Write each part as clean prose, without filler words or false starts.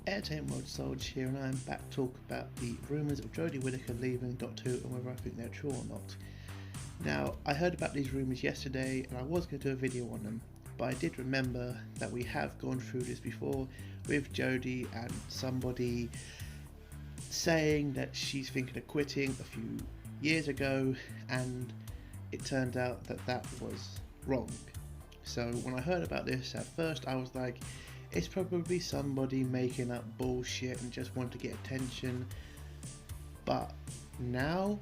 Airtime Mode Soldier here, and I'm back to talk about the rumours of Jodie Whittaker leaving Doctor Who and whether I think they're true or not. Now, I heard about these rumours yesterday and I was going to do a video on them, but I did remember that we have gone through this before with Jodie and somebody saying that she's thinking of quitting a few years ago, and it turned out that that was wrong. So when I heard about this at first, I was like, it's probably somebody making up bullshit and just want to get attention. But now,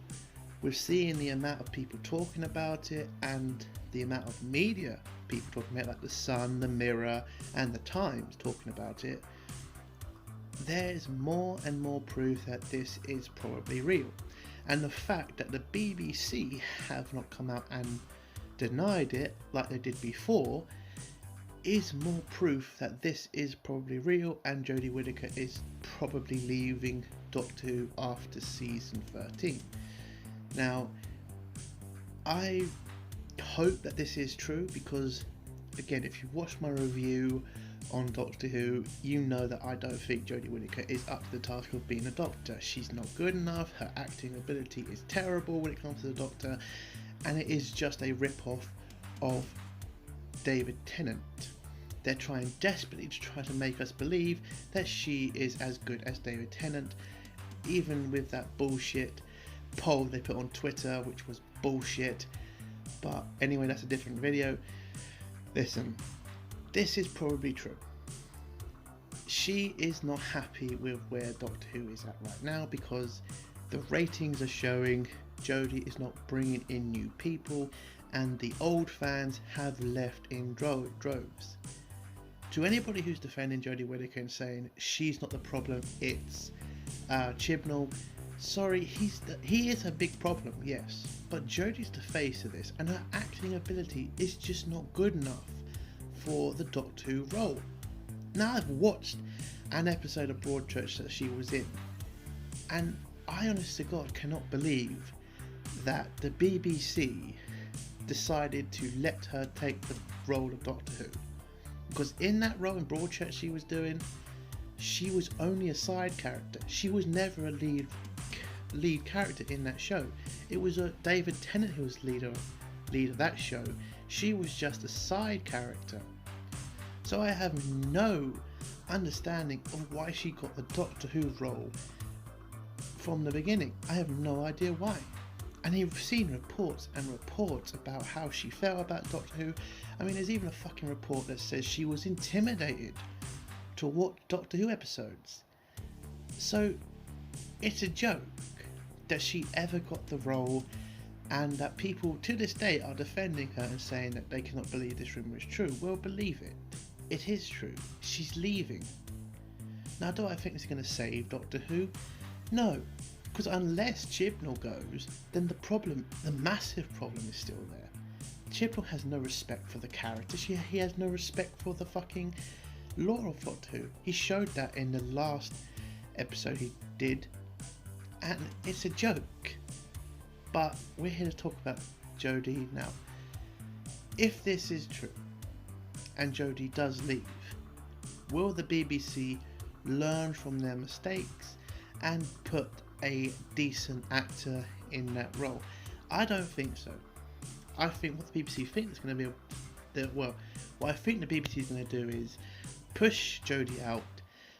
we're seeing the amount of people talking about it and the amount of media people talking about it, like The Sun, The Mirror and The Times talking about it, there's more and more proof that this is probably real. And the fact that the BBC have not come out and denied it like they did before is more proof that this is probably real, and Jodie Whittaker is probably leaving Doctor Who after season 13. Now, I hope that this is true because, again, if you watched my review on Doctor Who, you know that I don't think Jodie Whittaker is up to the task of being a Doctor. She's not good enough, her acting ability is terrible when it comes to the Doctor, and it is just a rip-off of David Tennant. They're trying desperately to try to make us believe that she is as good as David Tennant, even with that bullshit poll they put on Twitter, which was bullshit. But anyway, that's a different video. Listen, this is probably true. She is not happy with where Doctor Who is at right now because the ratings are showing Jodie is not bringing in new people, and the old fans have left in droves. To anybody who's defending Jodie Whittaker and saying she's not the problem, it's Chibnall, sorry, he is a big problem, yes, but Jodie's the face of this, and her acting ability is just not good enough for the Doctor Who role. Now, I've watched an episode of Broadchurch that she was in, and I honest to God cannot believe that the BBC decided to let her take the role of Doctor Who, because in that role in Broadchurch she was doing, she was only a side character. She was never a lead character in that show. It was David Tennant who was leader of that show. She was just a side character. So I have no understanding of why she got the Doctor Who role from the beginning. I have no idea why. And you've seen reports and reports about how she felt about Doctor Who. I mean, there's even a fucking report that says she was intimidated to watch Doctor Who episodes. So it's a joke that she ever got the role, and that people to this day are defending her and saying that they cannot believe this rumour is true. Well, believe it. It is true. She's leaving. Now, do I think it's going to save Doctor Who? No. Because unless Chibnall goes, then the massive problem is still there. Chibnall has no respect for the character. He has no respect for the fucking lore of Doctor Who. He showed that in the last episode he did, and it's a joke. But we're here to talk about Jodie now. If this is true, and Jodie does leave, will the BBC learn from their mistakes and put a decent actor in that role? I don't think so. I think what the BBC think is going to be what I think the BBC is going to do is push Jodie out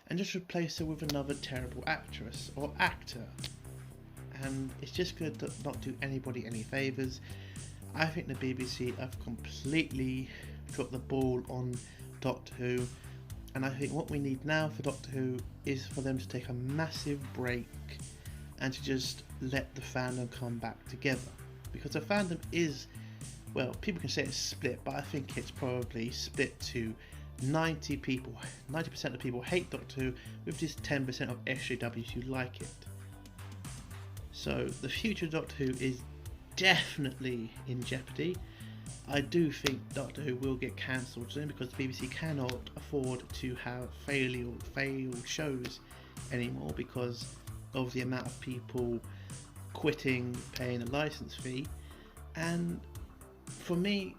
and just replace her with another terrible actress or actor, and it's just going to not do anybody any favours. I think the BBC have completely dropped the ball on Doctor Who, and I think what we need now for Doctor Who is for them to take a massive break and to just let the fandom come back together, because the fandom is, well, people can say it's split, but I think it's probably split to 90% of people hate Doctor Who, with just 10% of SJWs who like it. So the future of Doctor Who is definitely in jeopardy. I do think Doctor Who will get cancelled soon because the BBC cannot afford to have failed shows anymore because of the amount of people quitting paying a license fee. And for me,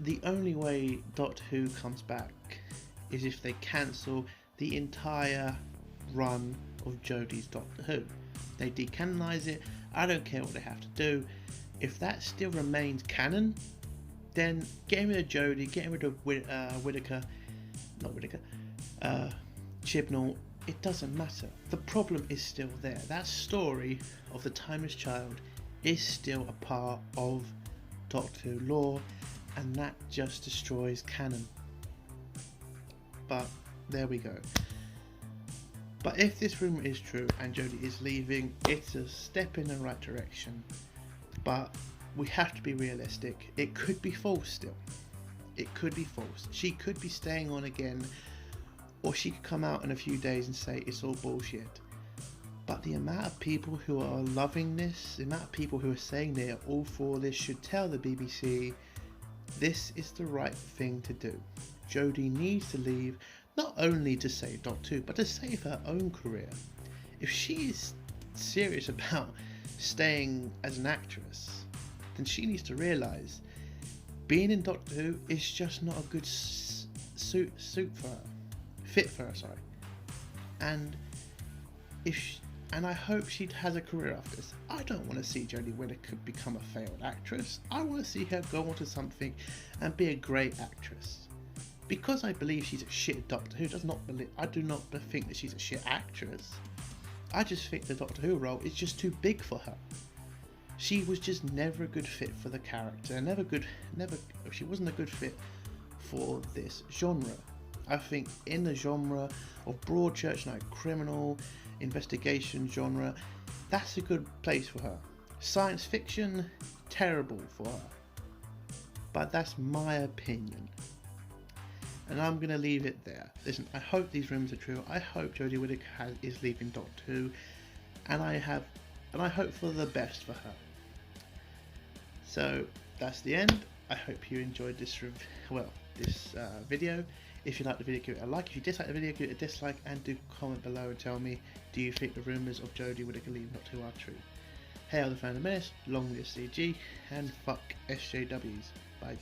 the only way Doctor Who comes back is if they cancel the entire run of Jodie's Doctor Who. They decanonise it. I don't care what they have to do. If that still remains canon, then getting rid of Jodie, getting rid of Chibnall, it doesn't matter. The problem is still there. That story of the Timeless Child is still a part of Doctor Who lore, and that just destroys canon. But there we go. But if this rumour is true and Jodie is leaving, it's a step in the right direction. But we have to be realistic. It could be false still. It could be false. She could be staying on again, or she could come out in a few days and say it's all bullshit. But the amount of people who are loving this, the amount of people who are saying they are all for this, should tell the BBC this is the right thing to do. Jodie needs to leave, not only to save Doctor Who, but to save her own career. If she is serious about staying as an actress, then she needs to realise being in Doctor Who is just not a good fit for her. And I hope she has a career after this. I don't want to see Jodie Whittaker become a failed actress. I want to see her go on to something and be a great actress. Because I believe she's a shit Doctor Who, I do not think that she's a shit actress. I just think the Doctor Who role is just too big for her. She was just never a good fit for the character. She wasn't a good fit for this genre. I think in the genre of Broadchurch, like criminal investigation genre, that's a good place for her. Science fiction, terrible for her. But that's my opinion. And I'm going to leave it there. Listen, I hope these rumours are true. I hope Jodie Whittaker is leaving Doctor Who, and I hope for the best for her. So that's the end. I hope you enjoyed this video. If you like the video, give it a like. If you dislike the video, give it a dislike, and do comment below and tell me, do you think the rumours of Jodie Whittaker leaving Doctor Who are true? Hail the Phantom Menace, long live CG, and fuck SJWs. Bye.